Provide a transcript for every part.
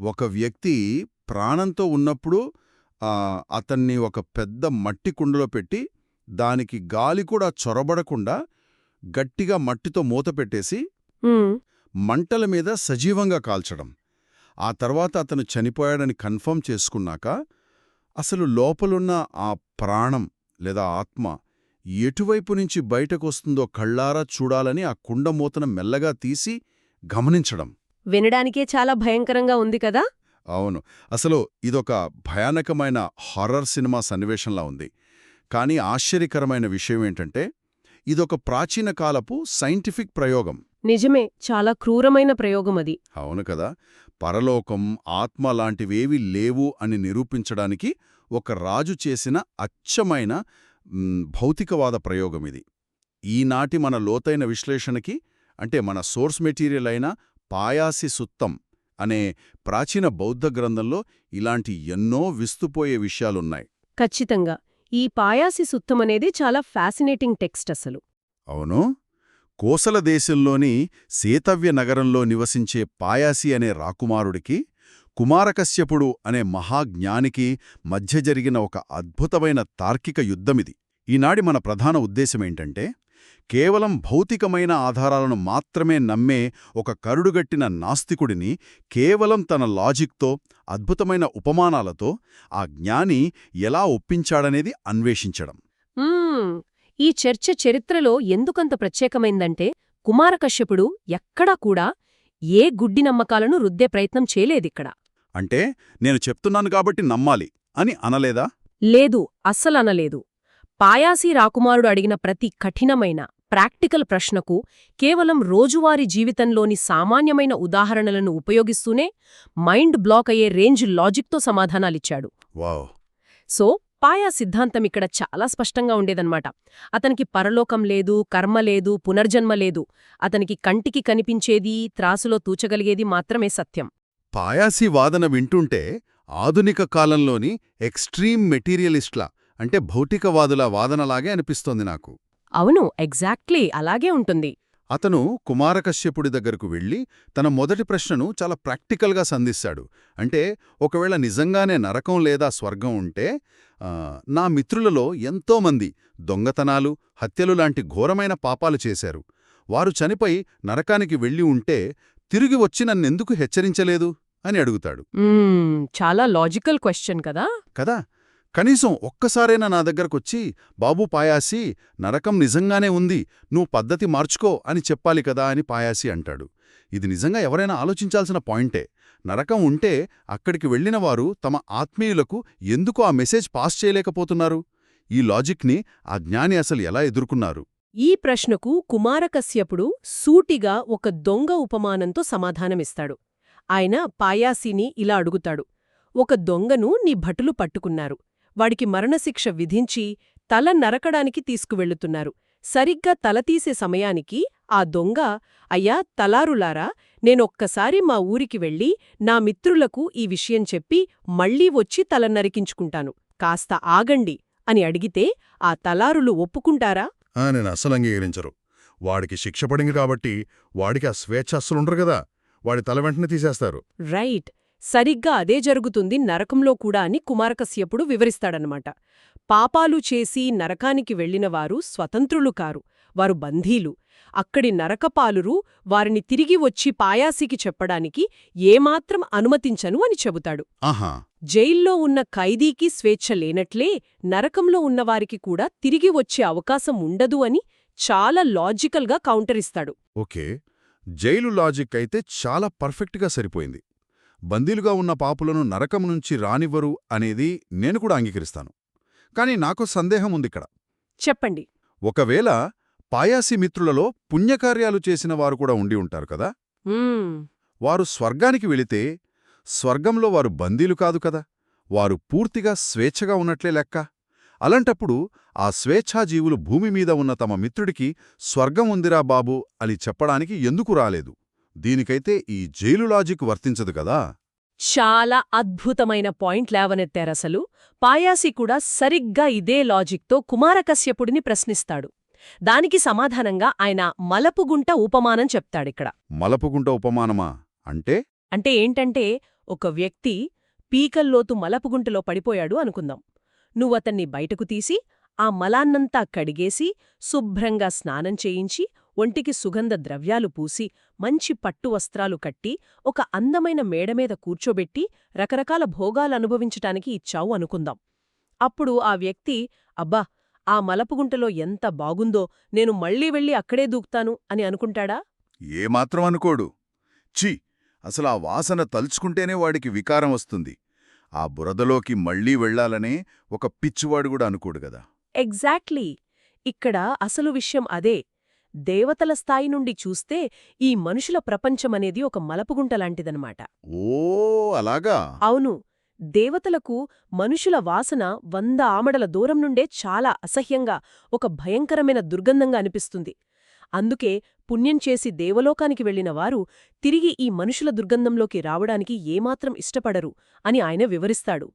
ఒక వ్యక్తి ప్రాణంతో ఉన్నప్పుడు అతన్ని ఒక పెద్ద మట్టి కుండలో పెట్టి దానికి గాలి కూడా చొరబడకుండా గట్టిగా మట్టితో మూతపెట్టేసి మంటల మీద సజీవంగా కాల్చడం. ఆ తర్వాత అతను చనిపోయాడని కన్ఫర్మ్ చేసుకున్నాక అసలు లోపలున్న ఆ ప్రాణం లేదా ఆత్మ ఎటువైపు నుంచి బయటకొస్తుందో కళ్ళారా చూడాలని ఆ కుండ మూతను మెల్లగా తీసి గమనించడం. వినడానికే చాలా భయంకరంగా ఉంది కదా. అవును, అసలు ఇదొక భయానకమైన హారర్ సినిమా సన్నివేశంలా ఉంది. కానీ ఆశ్చర్యకరమైన విషయమేంటంటే ఇదొక ప్రాచీన కాలపు సైంటిఫిక్ ప్రయోగం. నిజమే, చాలా క్రూరమైన ప్రయోగం అది. అవును కదా. పరలోకం, ఆత్మ లాంటివేవీ లేవు అని నిరూపించడానికి ఒక రాజు చేసిన అచ్చమైన భౌతికవాద ప్రయోగమిది. ఈనాటి మన లోతైన విశ్లేషణకి, అంటే మన సోర్స్ మెటీరియల్ అయిన పాయాసి సుత్తం అనే ప్రాచీన బౌద్ధ గ్రంథంలో ఇలాంటి ఎన్నో విస్తుపోయే విషయాలున్నాయి. ఖచ్చితంగా. ఈ పాయాసి సుత్తమనేది చాలా ఫ్యాసినేటింగ్ టెక్స్ట్ అసలు. అవును. కోసల దేశంలోని సేతవ్య నగరంలో నివసించే పాయాసి అనే రాకుమారుడికి కుమారకశ్యపుడు అనే మహాజ్ఞానికి మధ్య జరిగిన ఒక అద్భుతమైన తార్కిక యుద్ధమిది. ఈనాడి మన ప్రధాన ఉద్దేశమేంటంటే కేవలం భౌతికమైన ఆధారాలను మాత్రమే నమ్మే ఒక కరుడుగట్టిన నాస్తికుడిని కేవలం తన లాజిక్తో, అద్భుతమైన ఉపమానాలతో ఆ జ్ఞాని ఎలా ఒప్పించాడనేది అన్వేషించడం. ఈ చర్చ చరిత్రలో ఎందుకంత ప్రత్యేకమైందంటే కుమారకశ్యపుడు ఎక్కడా కూడా ఏ గుడ్డి నమ్మకాలను రుద్దే ప్రయత్నం చేయలేదిక్కడ. అంటే నేను చెప్తున్నాను కాబట్టి నమ్మాలి అని అనలేదా? లేదు, అస్సలనలేదు. పాయాసి రాకుమారుడు అడిగిన ప్రతి కఠినమైన ప్రాక్టికల్ ప్రశ్నకు కేవలం రోజువారీ జీవితంలోని సామాన్యమైన ఉదాహరణలను ఉపయోగిస్తూనే మైండ్ బ్లాక్ అయ్యే రేంజ్ లాజిక్తో సమాధానాలిచ్చాడు. వావ్! సో పాయా సిద్ధాంతం ఇక్కడ చాలా స్పష్టంగా ఉండేదన్నమాట. అతనికి పరలోకం లేదు, కర్మ లేదు, పునర్జన్మ లేదు. అతనికి కంటికి కనిపించేది, త్రాసులో తూచగలిగేది మాత్రమే సత్యం. పాయాసి వాదన వింటుంటే ఆధునిక కాలంలోని ఎక్స్ట్రీమ్ మెటీరియలిస్ట్ల, అంటే భౌతికవాదుల వాదనలాగే అనిపిస్తోంది నాకు. అవును, ఎగ్జాక్ట్లీ అలాగే ఉంటుంది. అతను కుమారకశ్యపుడి దగ్గరకు వెళ్ళి తన మొదటి ప్రశ్నను చాలా ప్రాక్టికల్గా సంధిస్తాడు. అంటే ఒకవేళ నిజంగానే నరకం లేదా స్వర్గం ఉంటే నా మిత్రులలో ఎంతోమంది దొంగతనాలు, హత్యలు లాంటి ఘోరమైన పాపాలు చేశారు. వారు చనిపోయి నరకానికి వెళ్ళి ఉంటే తిరిగి వచ్చి నన్నెందుకు హెచ్చరించలేదు అని అడుగుతాడు. చాలా లాజికల్ క్వశ్చన్ కదా. కదా. కనీసం ఒక్కసారైనా నా దగ్గరకొచ్చి బాబూ పాయాసి, నరకం నిజంగానే ఉంది, నువ్వు పద్ధతి మార్చుకో అని చెప్పాలి కదా అని పాయాసి అంటాడు. ఇది నిజంగా ఎవరైనా ఆలోచించాల్సిన పాయింటే. నరకం ఉంటే అక్కడికి వెళ్లినవారు తమ ఆత్మీయులకు ఎందుకు ఆ మెసేజ్ పాస్ చేయలేకపోతున్నారు? ఈ లాజిక్ని ఆ జ్ఞాని అసలు ఎలా ఎదుర్కొన్నారు? ఈ ప్రశ్నకు కుమారకశ్యపుడు సూటిగా ఒక దొంగ ఉపమానంతో సమాధానమిస్తాడు. ఆయన పాయాసిని ఇలా అడుగుతాడు. ఒక దొంగను నీ భటులు పట్టుకున్నారు. వాడికి మరణశిక్ష విధించి తల నరకడానికి తీసుకువెళ్తున్నారు. సరిగ్గా తలతీసే సమయానికి ఆ దొంగ, అయ్యా తలారులారా, నేనొక్కసారి మా ఊరికి వెళ్ళి నా మిత్రులకు ఈ విషయం చెప్పి మళ్లీ వచ్చి తల నరికించుకుంటాను, కాస్త ఆగండి అని అడిగితే ఆ తలారులు ఒప్పుకుంటారా? నేను అస్సలు అంగీకరించరు. వాడికి శిక్ష పడింది కాబట్టి వాడికి ఆ స్వేచ్ఛ అస్సలుండరు కదా. వాడి తల వెంటనే తీసేస్తారు. రైట్. సరిగ్గా అదే జరుగుతుంది నరకంలో కూడా అని కుమారకశ్యపుడు వివరిస్తాడనమాట. పాపాలు చేసి నరకానికి వెళ్లినవారు స్వతంత్రులు కారు, వారు బంధీలు. అక్కడి నరకపాలురు వారిని తిరిగి వచ్చి పాయాసికి చెప్పడానికి ఏమాత్రం అనుమతించను అని చెబుతాడు. జైల్లో ఉన్న ఖైదీకి స్వేచ్ఛ లేనట్లే నరకంలో ఉన్నవారికి కూడా తిరిగి వచ్చే అవకాశం ఉండదు అని చాలా లాజికల్గా కౌంటరిస్తాడు. ఓకే, జైలు లాజిక్ అయితే చాలా పర్ఫెక్ట్గా సరిపోయింది. బందీలుగా ఉన్న పాపులను నరకం నుంచి రానివ్వరు అనేది నేను కూడా అంగీకరిస్తాను. కాని నాకు సందేహం ఉందిక్కడ. చెప్పండి. ఒకవేళ పాయాసి మిత్రులలో పుణ్యకార్యాలు చేసిన వారు కూడా ఉండి ఉంటారు కదా. వారు స్వర్గానికి వెళితే స్వర్గంలో వారు బందీలు కాదు కదా, వారు పూర్తిగా స్వేచ్ఛగా ఉన్నట్లే లెక్క. అలాంటప్పుడు ఆ స్వేచ్ఛాజీవులు భూమి మీద ఉన్న తమ మిత్రుడికి స్వర్గం ఉందిరా బాబూ అని చెప్పడానికి ఎందుకు రాలేదు? దీనికైతే ఈ జైలు లాజిక్ వర్తించదు కదా. చాలా అద్భుతమైన పాయింట్ లేవనెత్తారసలు. పాయాసి కూడా సరిగ్గా ఇదే లాజిక్తో కుమారకశ్యపుడిని ప్రశ్నిస్తాడు. దానికి సమాధానంగా ఆయన మలపుగుంట ఉపమానం చెప్తాడిక్కడ. మలపుగుంట ఉపమానమా అంటే? అంటే ఏంటంటే, ఒక వ్యక్తి పీకల్లోతు మలపుగుంటలో పడిపోయాడు అనుకుందాం. నువ్వతన్ని బయటకు తీసి ఆ మలాన్నంతా కడిగేసి శుభ్రంగా స్నానం చేయించి ఒంటికి సుగంధ ద్రవ్యాలు పూసి మంచి పట్టు వస్త్రాలు కట్టి ఒక అందమైన మేడమీద కూర్చోబెట్టి రకరకాల భోగాలనుభవించటానికి ఇచ్చావు అనుకుందాం. అప్పుడు ఆ వ్యక్తి అబ్బా ఆ మలపుగుంటలో ఎంత బాగుందో నేను మళ్ళీ వెళ్ళి అక్కడే దూకుతాను అని అనుకుంటాడా? ఏమాత్రం అనుకోడు. ఛీ, అసలు ఆ వాసన తలుచుకుంటేనే వాడికి వికారం వస్తుంది. ఆ బురదలోకి మళ్లీ వెళ్లాలనే ఒక పిచ్చివాడు కూడా అనుకోడు గదా. ఎగ్జాక్ట్లీ. ఇక్కడ అసలు విషయం అదే. దేవతల స్థాయి నుండి చూస్తే ఈ మనుషుల ప్రపంచమనేది ఒక మలపుగుంటలాంటిదనమాట. ఓ అలాగా. అవును. దేవతలకు మనుషుల వాసన 100 ఆమడల దూరం నుండే చాలా అసహ్యంగా, ఒక భయంకరమైన దుర్గంధంగా అనిపిస్తుంది. అందుకే పుణ్యం చేసి దేవలోకానికి వెళ్లిన వారు తిరిగి ఈ మనుషుల దుర్గంధంలోకి రావడానికి ఏమాత్రం ఇష్టపడరు అని ఆయన వివరిస్తాడు.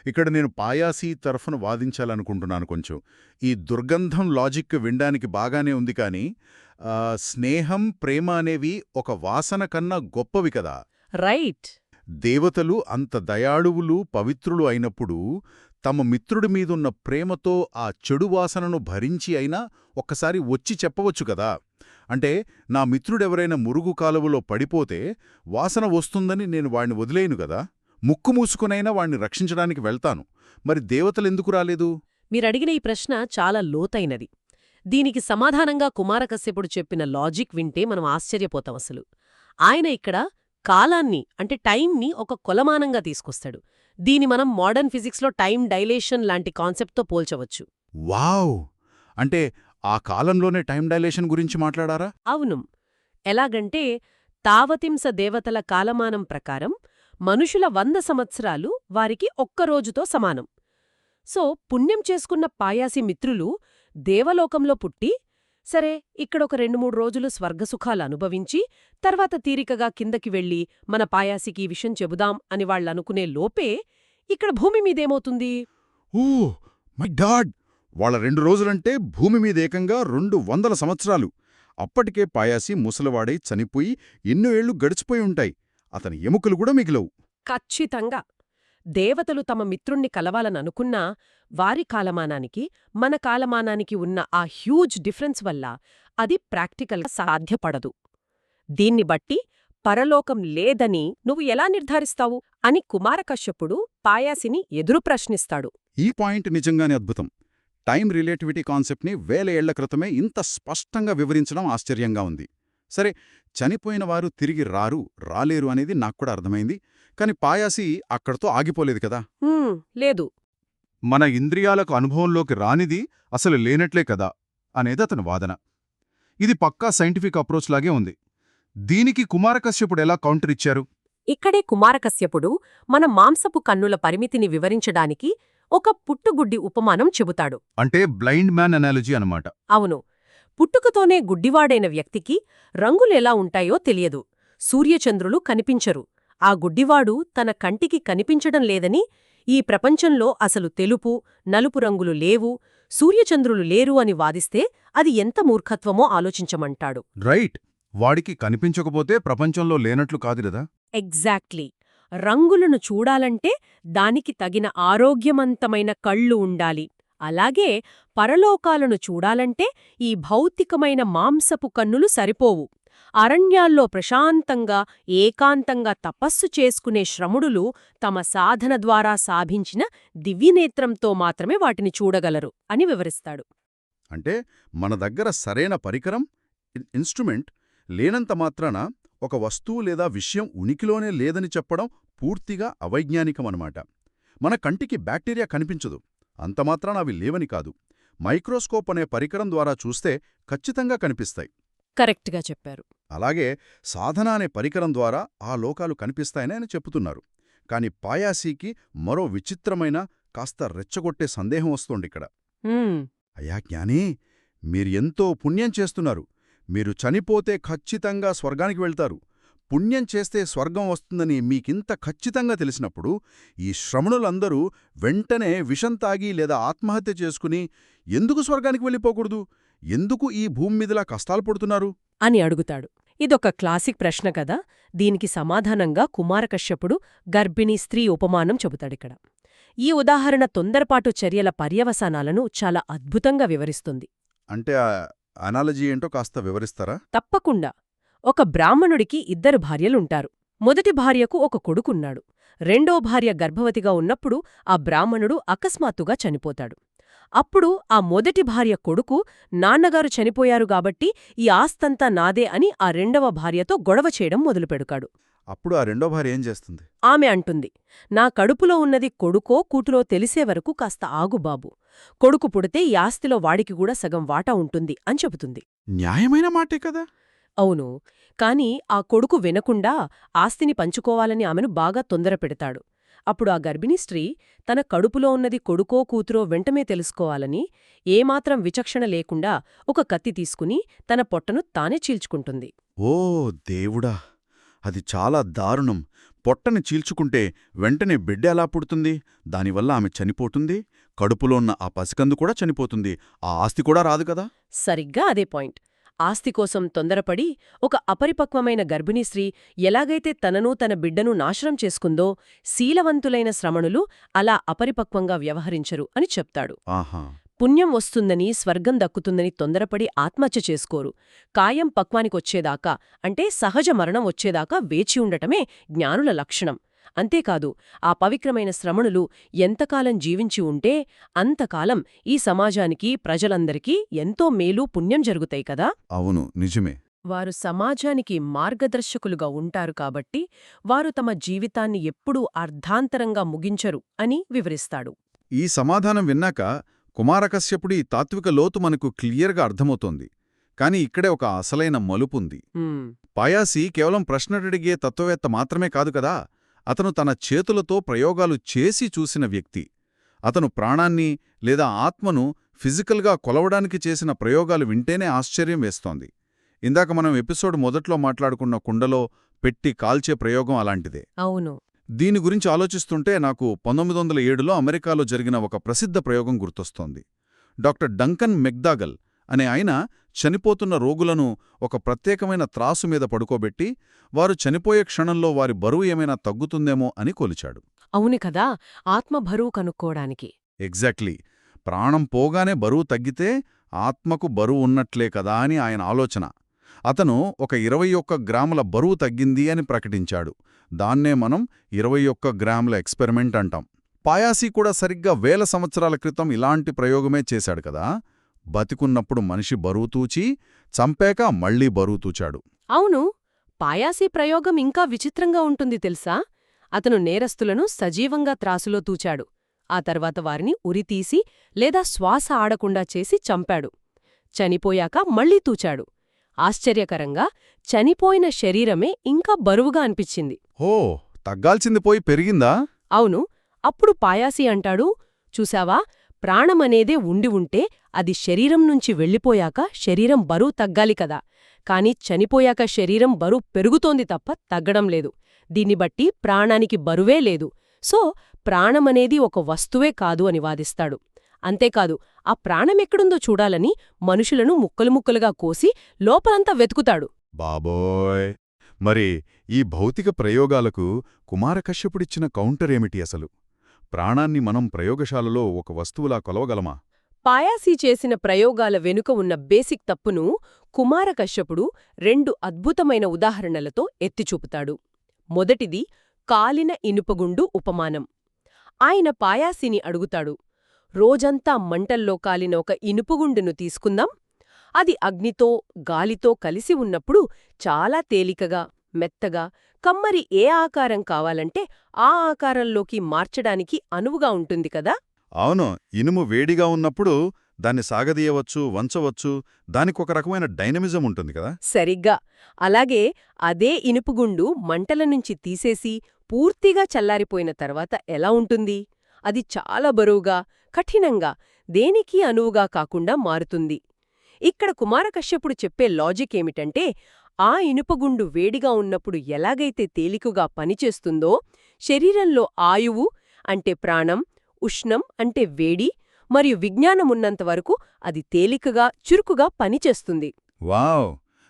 ఇక్కడ నేను పాయాసీ తరఫున వాదించాలనుకుంటున్నాను కొంచెం. ఈ దుర్గంధం లాజిక్ వినడానికి బాగానే ఉంది కాని స్నేహం, ప్రేమ అనేవి ఒక వాసన కన్నా గొప్పవి కదా. రైట్. దేవతలు అంత దయాళువులు, పవిత్రులు అయినప్పుడు తమ మిత్రుడి మీదున్న ప్రేమతో ఆ చెడు వాసనను భరించి అయినా ఒక్కసారి వచ్చి చెప్పవచ్చు కదా. అంటే నా మిత్రుడెవరైనా మురుగు కాలువలో పడిపోతే వాసన వస్తుందని నేను వాణ్ణి వదిలేయను గదా. ముక్కు మూసుకునైనా వాణ్ణి రక్షించడానికి వెళ్తాను. మరి దేవతలెందుకు రాలేదు? మీరడిగిన ఈ ప్రశ్న చాలా లోతైనది. దీనికి సమాధానంగా కుమారకశ్యపుడు చెప్పిన లాజిక్ వింటే మనం ఆశ్చర్యపోతాం అసలు. ఆయన ఇక్కడ కాలాన్ని అంటే టైంని ఒక కొలమానంగా తీసుకొస్తాడు. దీని మనం మోడర్న్ ఫిజిక్స్లో టైం డైలేషన్ లాంటి కాన్సెప్ట్తో పోల్చవచ్చు. వావ్! అంటే ఆ కాలంలోనే టైం డైలేషన్ గురించి మాట్లాడారా? అవును. ఎలాగంటే తావతింస దేవతల కాలమానం ప్రకారం మనుషుల 100 సంవత్సరాలు వారికి ఒక్కరోజుతో సమానం. సో పుణ్యం చేసుకున్న పాయాసి మిత్రులు దేవలోకంలో పుట్టి సరే ఇక్కడొక 2-3 రోజులు స్వర్గసుఖాలు అనుభవించి తర్వాత తీరికగా కిందకి వెళ్ళి మన పాయాసికి ఈ విషయం చెబుదాం అని వాళ్ళనుకునే లోపే ఇక్కడ భూమి మీదేమవుతుంది? Oh my God! వాళ్ళ 2 రోజులంటే భూమి మీద ఏకంగా 200 సంవత్సరాలు. అప్పటికే పాయాసి ముసలివాడై చనిపోయి ఎన్నో ఏళ్లు గడిచిపోయి ఉంటాయి. అతని ఎముకలు కూడా మిగిలవు. ఖచ్చితంగా. దేవతలు తమ మిత్రుణ్ణి కలవాలననుకున్నా వారి కాలమానానికి మన కాలమానానికి ఉన్న ఆ హ్యూజ్ డిఫరెన్స్ వల్ల అది ప్రాక్టికల్గా సాధ్యపడదు. దీన్ని బట్టి పరలోకం లేదని నువ్వు ఎలా నిర్ధారిస్తావు అని కుమారకశ్యపుడు పాయాసిని ఎదురు ప్రశ్నిస్తాడు. ఈ పాయింట్ నిజంగానే అద్భుతం. టైం రిలేటివిటీ కాన్సెప్ట్ని 1000 ఏళ్ల క్రితమే ఇంత స్పష్టంగా వివరించడం ఆశ్చర్యంగా ఉంది. సరే, చనిపోయిన వారు తిరిగి రాలేరు అనేది నాక్కూడా అర్థమైంది. కాని పాయాసి అక్కడితో ఆగిపోలేదు కదా. లేదు. మన ఇంద్రియాలకు అనుభవంలోకి రానిది అసలు లేనట్లే కదా అనేది అతని వాదన. ఇది పక్కా సైంటిఫిక్ అప్రోచ్ లాగే ఉంది. దీనికి కుమారకశ్యపుడు ఎలా కౌంటర్ ఇచ్చారు? ఇక్కడే కుమారకశ్యపుడు మన మాంసపు కన్నుల పరిమితిని వివరించడానికి ఒక పుట్టుగుడ్డి ఉపమానం చెబుతాడు. అంటే బ్లైండ్ మ్యాన్ అనాలజీ అనమాట. అవును. పుట్టుకతోనే గుడ్డివాడైన వ్యక్తికి రంగులెలా ఉంటాయో తెలియదు. సూర్యచంద్రులు కనిపించరు. ఆ గుడ్డివాడు తన కంటికి కనిపించడం లేదని, ఈ ప్రపంచంలో అసలు తెలుపు, నలుపు రంగులు లేవు, సూర్యచంద్రులు లేరు అని వాదిస్తే అది ఎంత మూర్ఖత్వమో ఆలోచించమంటాడు. రైట్. వాడికి కనిపించకపోతే ప్రపంచంలో లేనట్లు కాదుగదా. ఎగ్జాక్ట్లీ. రంగులను చూడాలంటే దానికి తగిన ఆరోగ్యవంతమైన కళ్ళు ఉండాలి. అలాగే పరలోకాలను చూడాలంటే ఈ భౌతికమైన మాంసపు కన్నులు సరిపోవు. అరణ్యాల్లో ప్రశాంతంగా ఏకాంతంగా తపస్సు చేసుకునే శ్రముడులు తమ సాధన ద్వారా సాధించిన దివ్యనేత్రంతో మాత్రమే వాటిని చూడగలరు అని వివరిస్తాడు. అంటే మన దగ్గర సరైన పరికరం, ఇన్స్ట్రుమెంట్ లేనంత మాత్రాన ఒక వస్తువు లేదా విషయం ఉనికిలోనే లేదని చెప్పడం పూర్తిగా అవైజ్ఞానికమనమాట. మన కంటికి బ్యాక్టీరియా కనిపించదు, అంతమాత్రాన అవి లేవని కాదు. మైక్రోస్కోప్ అనే పరికరం ద్వారా చూస్తే ఖచ్చితంగా కనిపిస్తాయి. కరెక్ట్గా చెప్పారు. అలాగే సాధన అనే పరికరం ద్వారా ఆ లోకాలు కనిపిస్తాయని ఆయన చెప్పుతున్నారు. కాని పాయాసీకి మరో విచిత్రమైన, కాస్త రెచ్చగొట్టే సందేహం వస్తోందిక్కడ. అయ్యా జ్ఞానీ, మీరు ఎంతో పుణ్యం చేస్తున్నారు. మీరు చనిపోతే ఖచ్చితంగా స్వర్గానికి వెళ్తారు. పుణ్యం చేస్తే స్వర్గం వస్తుందని మీకింత ఖచ్చితంగా తెలిసినప్పుడు ఈ శ్రమణులందరూ వెంటనే విషం తాగి లేదా ఆత్మహత్య చేసుకుని ఎందుకు స్వర్గానికి వెళ్ళిపోకూడదు? ఎందుకు ఈ భూమి మీదలా కష్టాలు పడుతున్నారు అని అడుగుతాడు. ఇదొక క్లాసిక్ ప్రశ్న కదా. దీనికి సమాధానంగా కుమారకశ్యపుడు గర్భిణీ స్త్రీ ఉపమానం చెబుతాడిక్కడ. ఈ ఉదాహరణ తొందరపాటు చర్యల పర్యవసానాలను చాలా అద్భుతంగా వివరిస్తుంది. అంటే ఆ అనాలజీ ఏంటో కాస్త వివరిస్తారా? తప్పకుండా. ఒక బ్రాహ్మణుడికి 2 భార్యలుంటారు. మొదటి భార్యకు ఒక కొడుకున్నాడు. రెండో భార్య గర్భవతిగా ఉన్నప్పుడు ఆ బ్రాహ్మణుడు అకస్మాత్తుగా చనిపోతాడు. అప్పుడు ఆ మొదటి భార్య కొడుకు, నాన్నగారు చనిపోయారు గాబట్టి ఈ ఆస్తంతా నాదే అని ఆ రెండవ భార్యతో గొడవ చేయడం మొదలుపెడుకాడు. అప్పుడు ఆ రెండో భార్య ఏం చేస్తుంది? ఆమె అంటుంది, నా కడుపులో ఉన్నది కొడుకో కూతురో తెలిసే వరకు కాస్త ఆగు బాబూ. కొడుకు పుడితే ఈ ఆస్తిలో వాడికి కూడా సగం వాటా ఉంటుంది అని చెబుతుంది. న్యాయమైన మాటే కదా. అవును, కాని ఆ కొడుకు వినకుండా ఆస్తిని పంచుకోవాలని ఆమెను బాగా తొందరపెడతాడు. అప్పుడు ఆ గర్భిణీ స్త్రీ తన కడుపులో ఉన్నది కొడుకో కూతురో వెంటనే తెలుసుకోవాలని ఏమాత్రం విచక్షణ లేకుండా ఒక కత్తి తీసుకుని తన పొట్టను తానే చీల్చుకుంటుంది. ఓ దేవుడా, అది చాలా దారుణం. పొట్టని చీల్చుకుంటే వెంటనే బిడ్డ ఎలా పుడుతుంది? దానివల్ల ఆమె చనిపోతుంది, కడుపులో ఉన్న ఆ పసికందు కూడా చనిపోతుంది, ఆ ఆస్తి కూడా రాదు కదా. సరిగ్గా అదే పాయింట్. ఆస్తి కోసం తొందరపడి ఒక అపరిపక్వమైన గర్భిణీ స్త్రీ ఎలాగైతే తనను తన బిడ్డను నాశనం చేసుకుందో, శీలవంతులైన శ్రమణులు అలా అపరిపక్వంగా వ్యవహరించరు అని చెప్తాడు. ఆహా. పుణ్యం వస్తుందని, స్వర్గం దక్కుతుందని తొందరపడి ఆత్మహత్య చేసుకోరు. కాయం పక్వానికొచ్చేదాకా, అంటే సహజ మరణం వచ్చేదాకా వేచి ఉండటమే జ్ఞానుల లక్షణం. అంతేకాదు, ఆ పవిత్రమైన శ్రమణులు ఎంతకాలం జీవించి ఉంటే అంతకాలం ఈ సమాజానికి, ప్రజలందరికీ ఎంతో మేలు, పుణ్యం జరుగుతాయి కదా. అవును, నిజమే. వారు సమాజానికి మార్గదర్శకులుగా ఉంటారు కాబట్టి వారు తమ జీవితాన్ని ఎప్పుడూ అర్ధాంతరంగా ముగించరు అని వివరిస్తాడు. ఈ సమాధానం విన్నాక కుమారకశ్యపుడి తాత్విక లోతు మనకు క్లియర్గా అర్థమవుతోంది. కాని ఇక్కడే ఒక అసలైన మలుపుంది. పాయాసి కేవలం ప్రశ్నడిగే తత్వవేత్త మాత్రమే కాదు కదా, అతను తన చేతులతో ప్రయోగాలు చేసి చూసిన వ్యక్తి. అతను ప్రాణాన్ని లేదా ఆత్మను ఫిజికల్గా కొలవడానికి చేసిన ప్రయోగాలు వింటేనే ఆశ్చర్యం వేస్తోంది. ఇందాక మనం ఎపిసోడ్ మొదట్లో మాట్లాడుకున్న కుండలో పెట్టి కాల్చే ప్రయోగం అలాంటిదే. అవును. దీని గురించి ఆలోచిస్తుంటే నాకు 1907లో అమెరికాలో జరిగిన ఒక ప్రసిద్ధ ప్రయోగం గుర్తొస్తోంది. డాక్టర్ డంకన్ మెక్డాగల్ అనే ఆయన చనిపోతున్న రోగులను ఒక ప్రత్యేకమైన త్రాసు మీద పడుకోబెట్టి వారు చనిపోయే క్షణంలో వారి బరువు ఏమైనా తగ్గుతుందేమో అని కొలిచాడు. అవును కదా, ఆత్మ బరువు కనుక్కోవడానికి. ఎగ్జాక్ట్లీ. ప్రాణం పోగానే బరువు తగ్గితే ఆత్మకు బరువు ఉన్నట్లే కదా అని ఆయన ఆలోచన. అతను ఒక 21 గ్రాముల బరువు తగ్గింది అని ప్రకటించాడు. దాన్నే మనం 21 గ్రాముల ఎక్స్పెరిమెంట్ అంటాం. పాయాసి కూడా సరిగ్గా 1000 సంవత్సరాల క్రితం ఇలాంటి ప్రయోగమే చేశాడు కదా. బతికున్నప్పుడు మనిషి బరువు తూచి, చంపాక మళ్లీ బరువు తూచాడు. అవును, పాయాసి ప్రయోగం ఇంకా విచిత్రంగా ఉంటుంది తెలుసా. అతను నేరస్తులను సజీవంగా త్రాసులో తూచాడు. ఆ తర్వాత వారిని ఉరితీసి లేదా శ్వాస ఆడకుండా చేసి చంపాడు. చనిపోయాక మళ్లీ తూచాడు. ఆశ్చర్యకరంగా చనిపోయిన శరీరమే ఇంకా బరువుగా అనిపించింది. హో, తగ్గాల్సింది పోయి పెరిగిందా? అవును. అప్పుడు పాయాసి అంటాడు, చూశావా, ప్రాణమనేదే ఉండి ఉంటే అది శరీరం నుంచి వెళ్ళిపోయాక శరీరం బరువు తగ్గాలి కదా, కాని చనిపోయాక శరీరం బరువు పెరుగుతోంది తప్ప తగ్గడం లేదు. దీన్ని బట్టి ప్రాణానికి బరువే లేదు. సో ప్రాణమనేది ఒక వస్తువే కాదు అని వాదిస్తాడు. అంతేకాదు, ఆ ప్రాణమెక్కడుందో చూడాలని మనుషులను ముక్కలు ముక్కలుగా కోసి లోపలంతా వెతుకుతాడు. బాబోయ్! మరి ఈ భౌతిక ప్రయోగాలకు కుమారకశ్యపుడిచ్చిన కౌంటర్ ఏమిటి అసలు? ప్రాణాన్ని మనం ప్రయోగశాలలో ఒక వస్తువులా కొలవగలమా? పాయాసి చేసిన ప్రయోగాల వెనుక ఉన్న బేసిక్ తప్పును కుమారకశ్యపుడు 2 అద్భుతమైన ఉదాహరణలతో ఎత్తిచూపుతాడు. మొదటిది కాలిన ఇనుపగుండు ఉపమానం. ఆయన పాయాసిని అడుగుతాడు, రోజంతా మంటల్లో కాలిన ఒక ఇనుపగుండును తీసుకుందాం. అది అగ్నితో, గాలితో కలిసి ఉన్నప్పుడు చాలా తేలికగా, మెత్తగా, కమ్మరి ఏ ఆకారం కావాలంటే ఆ ఆకారంలోకి మార్చడానికి అనువుగా ఉంటుంది కదా. అవును, ఇనుము వేడిగా ఉన్నప్పుడు దాన్ని సాగదీయవచ్చు, వంచవచ్చు, దానికొక రకమైన డైనమిజం ఉంటుంది కదా. సరిగ్గా అలాగే అదే ఇనుపుగుండు మంటల నుంచి తీసేసి పూర్తిగా చల్లారిపోయిన తర్వాత ఎలా ఉంటుంది? అది చాలా బరువుగా, కఠినంగా, దేనికీ అనువుగా కాకుండా మారుతుంది. ఇక్కడ కుమారకశ్యపుడు చెప్పే లాజిక్ ఏమిటంటే, ఆ ఇనుపగుండు వేడిగా ఉన్నప్పుడు ఎలాగైతే తేలికగా పనిచేస్తుందో, శరీరంలో ఆయువు అంటే ప్రాణం, ఉష్ణం అంటే వేడి, మరియు విజ్ఞానమున్నంతవరకు అది తేలికగా, చురుకుగా పనిచేస్తుంది. వావ్!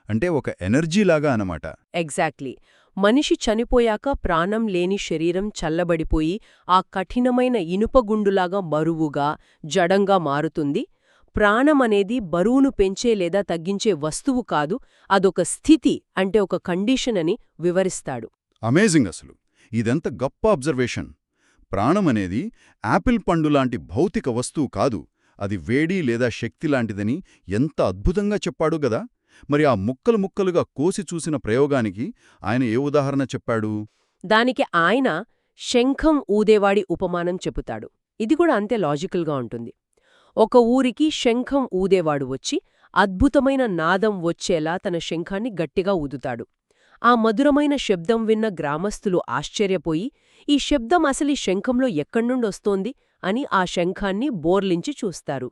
అంటే ఒక ఎనర్జీలాగా అనమాట. ఎగ్జాక్ట్లీ. మనిషి చనిపోయాక ప్రాణం లేని శరీరం చల్లబడిపోయి ఆ కఠినమైన ఇనుపగుండులాగా బరువుగా జడంగా మారుతుంది. ప్రాణమనేది బరువును పెంచే లేదా తగ్గించే వస్తువు కాదు, అదొక స్థితి, అంటే ఒక కండిషన్ అని వివరిస్తాడు. అమేజింగ్ అసలు. ఇదెంత గొప్ప అబ్జర్వేషన్. ప్రాణమనేది యాపిల్ పండు లాంటి భౌతిక వస్తువు కాదు, అది వేడి లేదా శక్తి లాంటిదని ఎంత అద్భుతంగా చెప్పాడు గదా. మరి ఆ ముక్కలు ముక్కలుగా కోసి చూసిన ప్రయోగానికి ఆయన ఏ ఉదాహరణ చెప్పాడు? దానికి ఆయన శంఖం ఊదేవాడి ఉపమానం చెబుతాడు. ఇది కూడా అంతే లాజికల్గా ఉంటుంది. ఒక ఊరికి శంఖం ఊదేవాడు వచ్చి అద్భుతమైన నాదం వచ్చేలా తన శంఖాన్ని గట్టిగా ఊదుతాడు. ఆ మధురమైన శబ్దం విన్న గ్రామస్థులు ఆశ్చర్యపోయి, ఈ శబ్దం అసలీ శంఖంలో ఎక్కడ్నుండొస్తోంది అని ఆ శంఖాన్ని బోర్లించి చూస్తారు.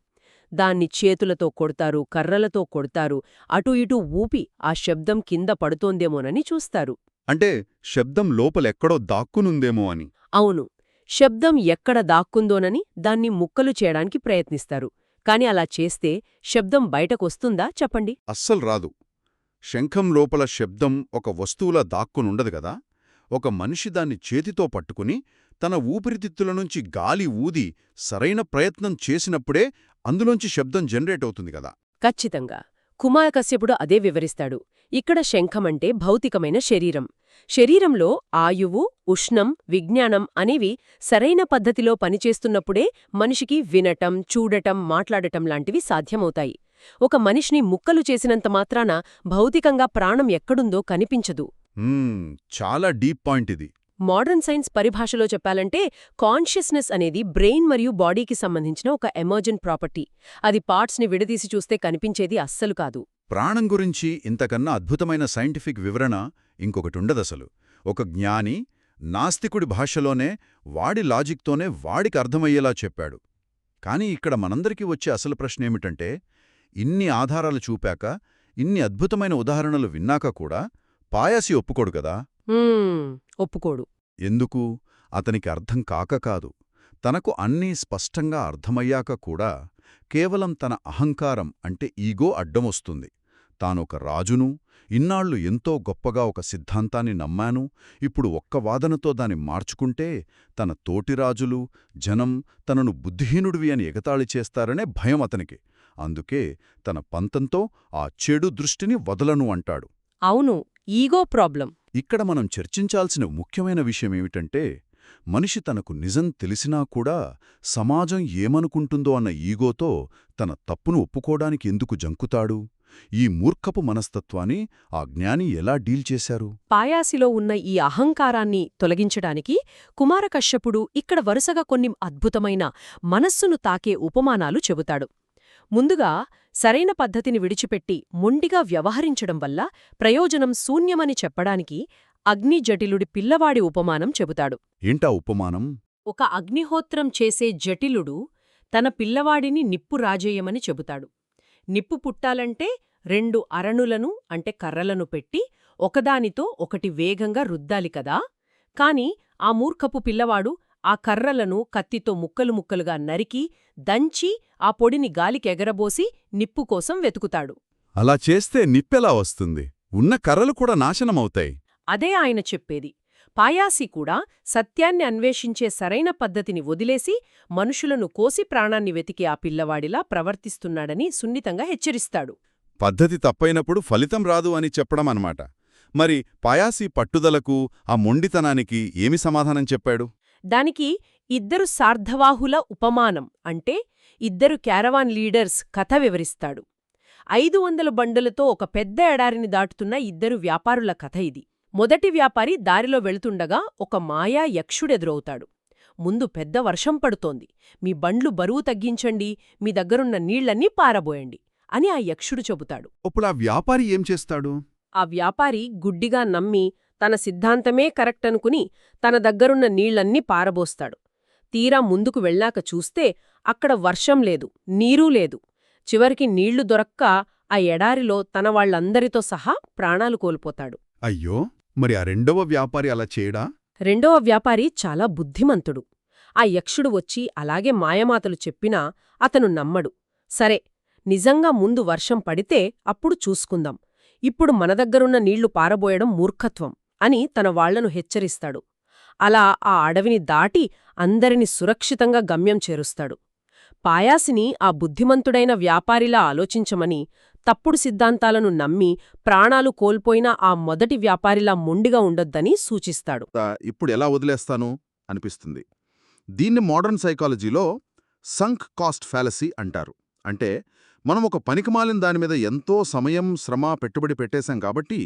దాన్ని చేతులతో కొడతారు, కర్రలతో కొడతారు, అటూ ఇటూ ఊపి ఆ శబ్దం కింద పడుతోందేమోనని చూస్తారు. అంటే శబ్దం లోపలెక్కడో దాక్కునుందేమో అని. అవును, శబ్దం ఎక్కడ దాక్కుందోనని దాన్ని ముక్కలు చేయడానికి ప్రయత్నిస్తారు. కాని అలా చేస్తే శబ్దం బయటకొస్తుందా చెప్పండి? అస్సలు రాదు. శంఖం లోపల శబ్దం ఒక వస్తువులా దాక్కునుండదు గదా. ఒక మనిషి దాన్ని చేతితో పట్టుకుని తన ఊపిరితిత్తుల నుంచి గాలి ఊది సరైన ప్రయత్నం చేసినప్పుడే అందులోంచి శబ్దం జనరేట్ అవుతుంది గదా. ఖచ్చితంగా. కుమారకశ్యపుడు అదే వివరిస్తాడు. ఇక్కడ శంఖమంటే భౌతికమైన శరీరం. శరీరంలో ఆయువు, ఉష్ణం, విజ్ఞానం అనేవి సరైన పద్ధతిలో పనిచేస్తున్నప్పుడే మనిషికి వినటం, చూడటం, మాట్లాడటం లాంటివి సాధ్యమవుతాయి. ఒక మనిషిని ముక్కలు చేసినంత మాత్రాన భౌతికంగా ప్రాణం ఎక్కడుందో కనిపించదు. చాలా డీప్ పాయింట్ ఇది. మోడర్న్ సైన్స్ పరిభాషలో చెప్పాలంటే కాన్షియస్నెస్ అనేది బ్రెయిన్ మరియు బాడీకి సంబంధించిన ఒక ఎమర్జెంట్ ప్రాపర్టీ. అది పార్ట్స్ని విడదీసి చూస్తే కనిపించేది అస్సలు కాదు. ప్రాణం గురించి ఇంతకన్నా అద్భుతమైన సైంటిఫిక్ వివరణ ఇంకొకటుండదసలు. ఒక జ్ఞాని నాస్తికుడి భాషలోనే వాడి లాజిక్తోనే వాడికి అర్థమయ్యేలా చెప్పాడు. కాని ఇక్కడ మనందరికీ వచ్చే అసలు ప్రశ్నేమిటంటే, ఇన్ని ఆధారాలు చూపాక, ఇన్ని అద్భుతమైన ఉదాహరణలు విన్నాక కూడా పాయాసి ఒప్పుకోడు కదా. ఒప్పుకోడు. ఎందుకు? అతనికి అర్థం కాక కాదు, తనకు అన్నీ స్పష్టంగా అర్థమయ్యాక కూడా కేవలం తన అహంకారం అంటే ఈగో అడ్డమొస్తుంది. తానొక రాజును, ఇన్నాళ్లు ఎంతో గొప్పగా ఒక సిద్ధాంతాన్ని నమ్మాను, ఇప్పుడు ఒక్క వాదనతో దాన్ని మార్చుకుంటే తన తోటిరాజులు, జనం తనను బుద్ధిహీనుడివి అని ఎగతాళి చేస్తారనే భయం అతనికి. అందుకే తన పంతంతో ఆ చెడు దృష్టిని వదలను అంటాడు. అవును, ఈగో ప్రాబ్లం. ఇక్కడ మనం చర్చించాల్సిన ముఖ్యమైన విషయమేమిటంటే, మనిషి తనకు నిజం తెలిసినా కూడా సమాజం ఏమనుకుంటుందో అన్న ఈగోతో తన తప్పును ఒప్పుకోడానికి ఎందుకు జంకుతాడు? ఈ మూర్ఖపు మనస్తత్వాన్ని ఆ జ్ఞాని ఎలా డీల్ చేశారు? పాయాసిలో ఉన్న ఈ అహంకారాన్ని తొలగించడానికి కుమారకశ్యపుడు ఇక్కడ వరుసగా కొన్ని అద్భుతమైన మనస్సును తాకే ఉపమానాలు చెబుతాడు. ముందుగా, సరైన పద్ధతిని విడిచిపెట్టి మొండిగా వ్యవహరించడం వల్ల ప్రయోజనం శూన్యమని చెప్పడానికి అగ్నిజటిలుడి పిల్లవాడి ఉపమానం చెబుతాడు. ఏంటా ఉపమానం? ఒక అగ్నిహోత్రం చేసే జటిలుడు తన పిల్లవాడిని నిప్పు రాజేయమని చెబుతాడు. నిప్పు పుట్టాలంటే 2 అరణులను అంటే కర్రలను పెట్టి ఒకదానితో ఒకటి వేగంగా రుద్దాలి కదా. కాని ఆ మూర్ఖపు పిల్లవాడు ఆ కర్రలను కత్తితో ముక్కలు ముక్కలుగా నరికి, దంచి ఆ పొడిని గాలికెగరబోసి నిప్పు కోసం వెతుకుతాడు. అలా చేస్తే నిప్పెలా వస్తుంది? ఉన్న కర్రలు కూడా నాశనమవుతాయి. అదే ఆయన చెప్పేది. పాయాసి కూడా సత్యాన్ని అన్వేషించే సరైన పద్ధతిని వదిలేసి మనుషులను కోసి ప్రాణాన్ని వెతికే ఆ పిల్లవాడిలా ప్రవర్తిస్తున్నాడని సున్నితంగా హెచ్చరిస్తాడు. పద్ధతి తప్పైనప్పుడు ఫలితం రాదు అని చెప్పడం అన్నమాట. మరి పాయాసి పట్టుదలకు, ఆ మొండితనానికి ఏమి సమాధానం చెప్పాడు? దానికి 2 సార్ధవాహుల ఉపమానం అంటే 2 క్యారవాన్ లీడర్స్ కథ వివరిస్తాడు. 500 బండులతో ఒక పెద్ద ఎడారిని దాటుతున్న 2 వ్యాపారుల కథ ఇది. మొదటి వ్యాపారి దారిలో వెళుతుండగా ఒక మాయా యక్షుడెదురవుతాడు. ముందు పెద్ద వర్షం పడుతోంది, మీ బండ్లు బరువు తగ్గించండి, మీ దగ్గరున్న నీళ్లన్నీ పారబోయండి అని ఆ యక్షుడు చెబుతాడు. అప్పుడు ఆ వ్యాపారి ఏం చేస్తాడు? ఆ వ్యాపారి గుడ్డిగా నమ్మి తన సిద్ధాంతమే కరెక్ట్ అనుకుని తన దగ్గరున్న నీళ్లన్నీ పారబోస్తాడు. తీరా ముందుకు వెళ్ళాక చూస్తే అక్కడ వర్షం లేదు, నీరూ లేదు. చివరికి నీళ్లు దొరక్క ఆ ఎడారిలో తన వాళ్లందరితో సహా ప్రాణాలు కోల్పోతాడు. అయ్యో, మరి ఆ రెండవ వ్యాపారి అలా చేయడా? రెండవ వ్యాపారి చాలా బుద్ధిమంతుడు. ఆ యక్షుడు వచ్చి అలాగే మాయమాతలు చెప్పినా అతను నమ్మడు. సరే, నిజంగా ముందు వర్షం పడితే అప్పుడు చూసుకుందాం, ఇప్పుడు మన దగ్గరున్న నీళ్లు పారబోయడం మూర్ఖత్వం అని తన వాళ్లను హెచ్చరిస్తాడు. అలా ఆ అడవిని దాటి అందరిని సురక్షితంగా గమ్యం చేరుస్తాడు. పాయాసిని ఆ బుద్ధిమంతుడైన వ్యాపారిలా ఆలోచించమని, తప్పుడు సిద్ధాంతాలను నమ్మి ప్రాణాలు కోల్పోయిన ఆ మొదటి వ్యాపారిలా మొండిగా ఉండొద్దని సూచిస్తాడు. ఇప్పుడు ఎలా వదిలేస్తాను అనిపిస్తుంది. దీన్ని మోడర్న్ సైకాలజీలో సంక్ కాస్ట్ ఫ్యాలసీ అంటారు. అంటే మనం ఒక పనికిమాలిన దానిమీద ఎంతో సమయం, శ్రమ, పెట్టుబడి పెట్టేశాం కాబట్టి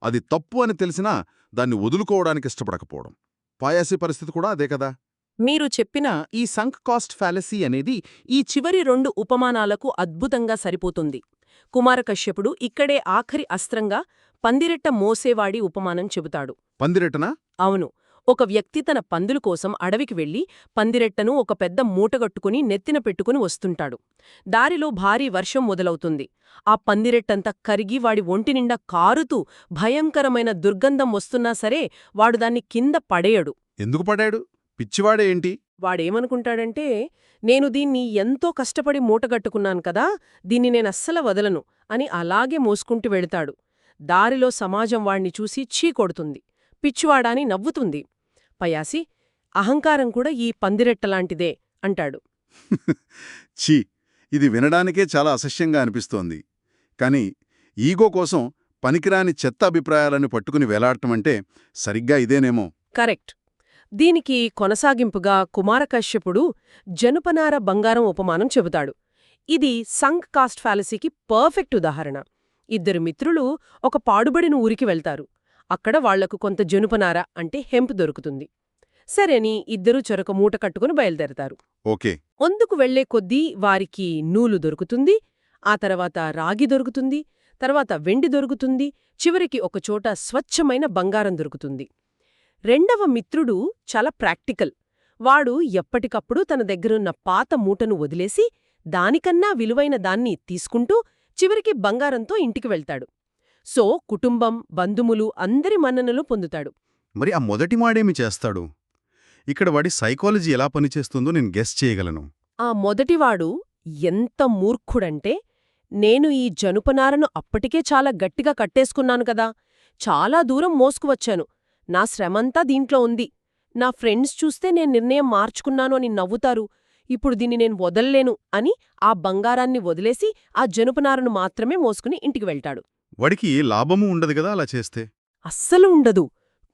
అది తప్పు అని తెలిసినా దాన్ని వదులుకోవడానికి ఇష్టపడకపోవడం. పాయాసి పరిస్థితి కూడా అదే కదా. మీరు చెప్పిన ఈ సంక్ కాస్ట్ ఫ్యాలసీ అనేది ఈ చివరి 2 ఉపమానాలకు అద్భుతంగా సరిపోతుంది. కుమారకశ్యపుడు ఇక్కడే ఆఖరి అస్త్రంగా పందిరెట్ట మోసేవాడి ఉపమానం చెబుతాడు. పందిరెట్టనా? అవును. ఒక వ్యక్తి తన పందుల కోసం అడవికి వెళ్లి పందిరెట్టను ఒక పెద్ద మూటగట్టుకుని నెత్తిన పెట్టుకుని వస్తుంటాడు. దారిలో భారీ వర్షం మొదలవుతుంది. ఆ పందిరెట్టంతా కరిగి వాడి ఒంటినిండా కారుతూ భయంకరమైన దుర్గంధం వస్తున్నా సరే వాడు దాన్ని కింద పడేయడు. ఎందుకు పడాడు? పిచ్చివాడే ఏంటి? వాడేమనుకుంటాడంటే, నేను దీన్ని ఎంతో కష్టపడి మూటగట్టుకున్నాను కదా, దీన్ని నేనస్సల వదలను అని అలాగే మోసుకుంటూ వెళతాడు. దారిలో సమాజం వాణ్ణి చూసి ఛీ కొడుతుంది, పిచ్చివాడాని నవ్వుతుంది. పయాసి, అహంకారం కూడా ఈ పందిరెట్టలాంటిదే అంటాడు. ఛీ, ఇది వినడానికే చాలా అసహ్యంగా అనిపిస్తోంది. కాని ఈగో కోసం పనికిరాని చెత్త అభిప్రాయాలను పట్టుకుని వేలాడటమంటే సరిగ్గా ఇదేనేమో. కరెక్ట్. దీనికి కొనసాగింపుగా కుమారకశ్యపుడు జనుపనార బంగారం ఉపమానం చెబుతాడు. ఇది సంక్ కాస్ట్ ఫ్యాలసీకి పర్ఫెక్ట్ ఉదాహరణ. 2 మిత్రులు ఒక పాడుబడిన ఊరికి వెళ్తారు. అక్కడ వాళ్లకు కొంత జనుపనార అంటే హెంప్ దొరుకుతుంది. సరేని 2 చెరొక మూట కట్టుకుని బయలుదేరతారు. ఓకే. అందుకు వెళ్లే కొద్దీ వారికి నూలు దొరుకుతుంది, ఆ తర్వాత రాగి దొరుకుతుంది, తర్వాత వెండి దొరుకుతుంది, చివరికి ఒకచోట స్వచ్ఛమైన బంగారం దొరుకుతుంది. 2వ మిత్రుడు చాలా ప్రాక్టికల్. వాడు ఎప్పటికప్పుడు తన దగ్గరున్న పాత మూటను వదిలేసి దానికన్నా విలువైన దాన్ని తీసుకుంటూ చివరికి బంగారంతో ఇంటికి వెళ్తాడు. సో కుటుంబం, బంధువులు అందరి మన్ననలు పొందుతాడు. మరి ఆ మొదటి మాడేమి చేస్తాడు? ఇక్కడ వాడి సైకాలజీ ఎలా పనిచేస్తుందో నేను గెస్ చేయగలను. ఆ మొదటివాడు ఎంత మూర్ఖుడంటే, నేను ఈ జనుపనారను అప్పటికే చాలా గట్టిగా కట్టేసుకున్నాను కదా, చాలా దూరం మోసుకువచ్చాను, నా శ్రమంతా దీంట్లో ఉంది, నా ఫ్రెండ్స్ చూస్తే నేను నిర్ణయం మార్చుకున్నాను అని నవ్వుతారు, ఇప్పుడు దీన్ని నేను వదల్లేను అని ఆ బంగారాన్ని వదిలేసి ఆ జనుపనారను మాత్రమే మోసుకుని ఇంటికి వెళ్తాడు. వాడికి ఏ లాభమూ ఉండదు కదా అలా చేస్తే. అస్సలు ఉండదు.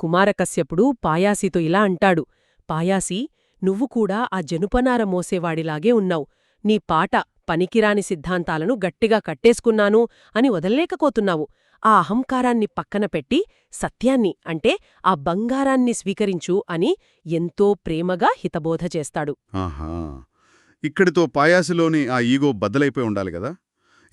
కుమారకశ్యపుడు పాయాసితో ఇలా అంటాడు, పాయాసి, నువ్వు కూడా ఆ జనుపనార మోసేవాడిలాగే ఉన్నావు. నీ పాట పనికిరాని సిద్ధాంతాలను గట్టిగా కట్టేసుకున్నాను అని వదల్లేకపోతున్నావు. ఆ అహంకారాన్ని పక్కన పెట్టి సత్యాన్ని అంటే ఆ బంగారాన్ని స్వీకరించు అని ఎంతో ప్రేమగా హితబోధ చేస్తాడు. ఆహా, ఇక్కడితో పాయాసిలోని ఆ ఈగో బద్దలైపోయి ఉండాలి కదా.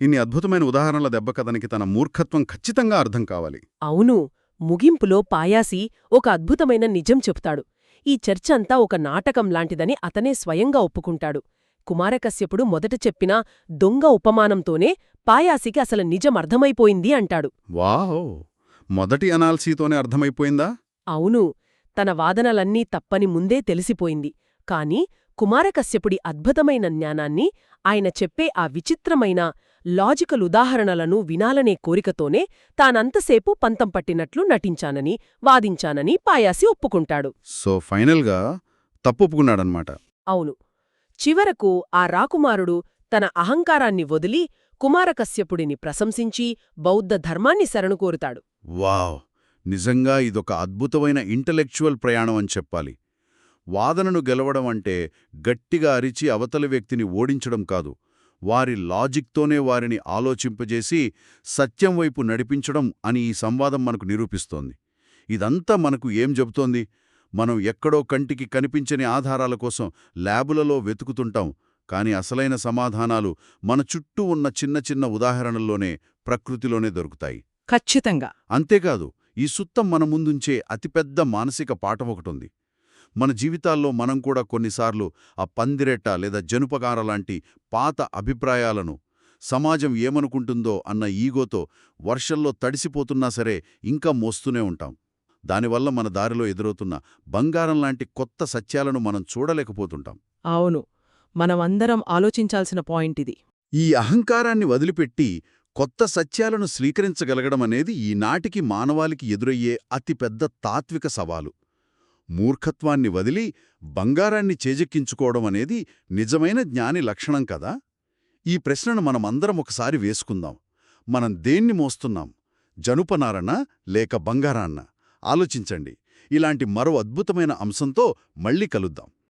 ఇన్ని అద్భుతమైన ఉదాహరణల దెబ్బకథనికి తన మూర్ఖత్వం ఖచ్చితంగా అర్థం కావాలి. అవును. ముగింపులో పాయాసి ఒక అద్భుతమైన నిజం చెప్తాడు. ఈ చర్చ అంతా ఒక నాటకం లాంటిదని అతనే స్వయంగా ఒప్పుకుంటాడు. కుమారకశ్యపుడు మొదట చెప్పిన దొంగ ఉపమానంతోనే పాయాసికి అసలు నిజం అర్థమైపోయింది అంటాడు. వావ్, మొదటి అనాల్సీతోనే అర్థమైపోయిందా? అవును. తన వాదనలన్నీ తప్పని ముందే తెలిసిపోయింది. కాని కుమారకశ్యపుడి అద్భుతమైన జ్ఞానాన్ని, ఆయన చెప్పే ఆ విచిత్రమైన లాజికల్ ఉదాహరణలను వినాలనే కోరికతోనే తానంతసేపు పంతం పట్టినట్లు నటించానని, వాదించానని పాయాసి ఒప్పుకుంటాడు. సో ఫైనల్గా తప్పొప్పుకున్నాడనమాట. అవును. చివరకు ఆ రాకుమారుడు తన అహంకారాన్ని వదిలి కుమారకశ్యపుడిని ప్రశంసించి బౌద్ధ ధర్మాన్ని శరణుకోరుతాడు. వావ్, నిజంగా ఇదొక అద్భుతమైన ఇంటలెక్చువల్ ప్రయాణం అని చెప్పాలి. వాదనను గెలవడం అంటే గట్టిగా అరిచి అవతలి వ్యక్తిని ఓడించడం కాదు, వారి లాజిక్తోనే వారిని ఆలోచింపజేసి సత్యం వైపు నడిపించడం అని ఈ సంవాదం మనకు నిరూపిస్తోంది. ఇదంతా మనకు ఏం చెబుతోంది? మనం ఎక్కడో కంటికి కనిపించని ఆధారాల కోసం ల్యాబులలో వెతుకుతుంటాం, కాని అసలైన సమాధానాలు మన చుట్టూ ఉన్న చిన్న చిన్న ఉదాహరణల్లోనే, ప్రకృతిలోనే దొరుకుతాయి. ఖచ్చితంగా. అంతేకాదు, ఈ సుత్తం మన ముందుంచే అతిపెద్ద మానసిక పాఠం ఒకటుంది. మన జీవితాల్లో మనం కూడా కొన్నిసార్లు ఆ పందిరెట్ట లేదా జనుపగార లాంటి పాత అభిప్రాయాలను, సమాజం ఏమనుకుంటుందో అన్న ఈగోతో వర్షంలో తడిసిపోతున్నా సరే ఇంకా మోస్తూనే ఉంటాం. దానివల్ల మన దారిలో ఎదురవుతున్న బంగారం లాంటి కొత్త సత్యాలను మనం చూడలేకపోతుంటాం. అవును. మనమందరం ఆలోచించాల్సిన పాయింట్ ఇది. ఈ అహంకారాన్ని వదిలిపెట్టి కొత్త సత్యాలను స్వీకరించగలగడమనేది ఈనాటికి మానవాళికి ఎదురయ్యే అతిపెద్ద తాత్విక సవాలు. మూర్ఖత్వాన్ని వదిలి బంగారాన్ని చేజెక్కించుకోవడమనేది నిజమైన జ్ఞాని లక్షణం కదా? ఈ ప్రశ్నను మనమందరం ఒకసారి వేసుకుందాం. మనం దేన్ని మోస్తున్నాం? జనుపనారనా లేక బంగారాన్నా? ఆలోచించండి. ఇలాంటి మరో అద్భుతమైన అంశంతో మళ్ళీ కలుద్దాం.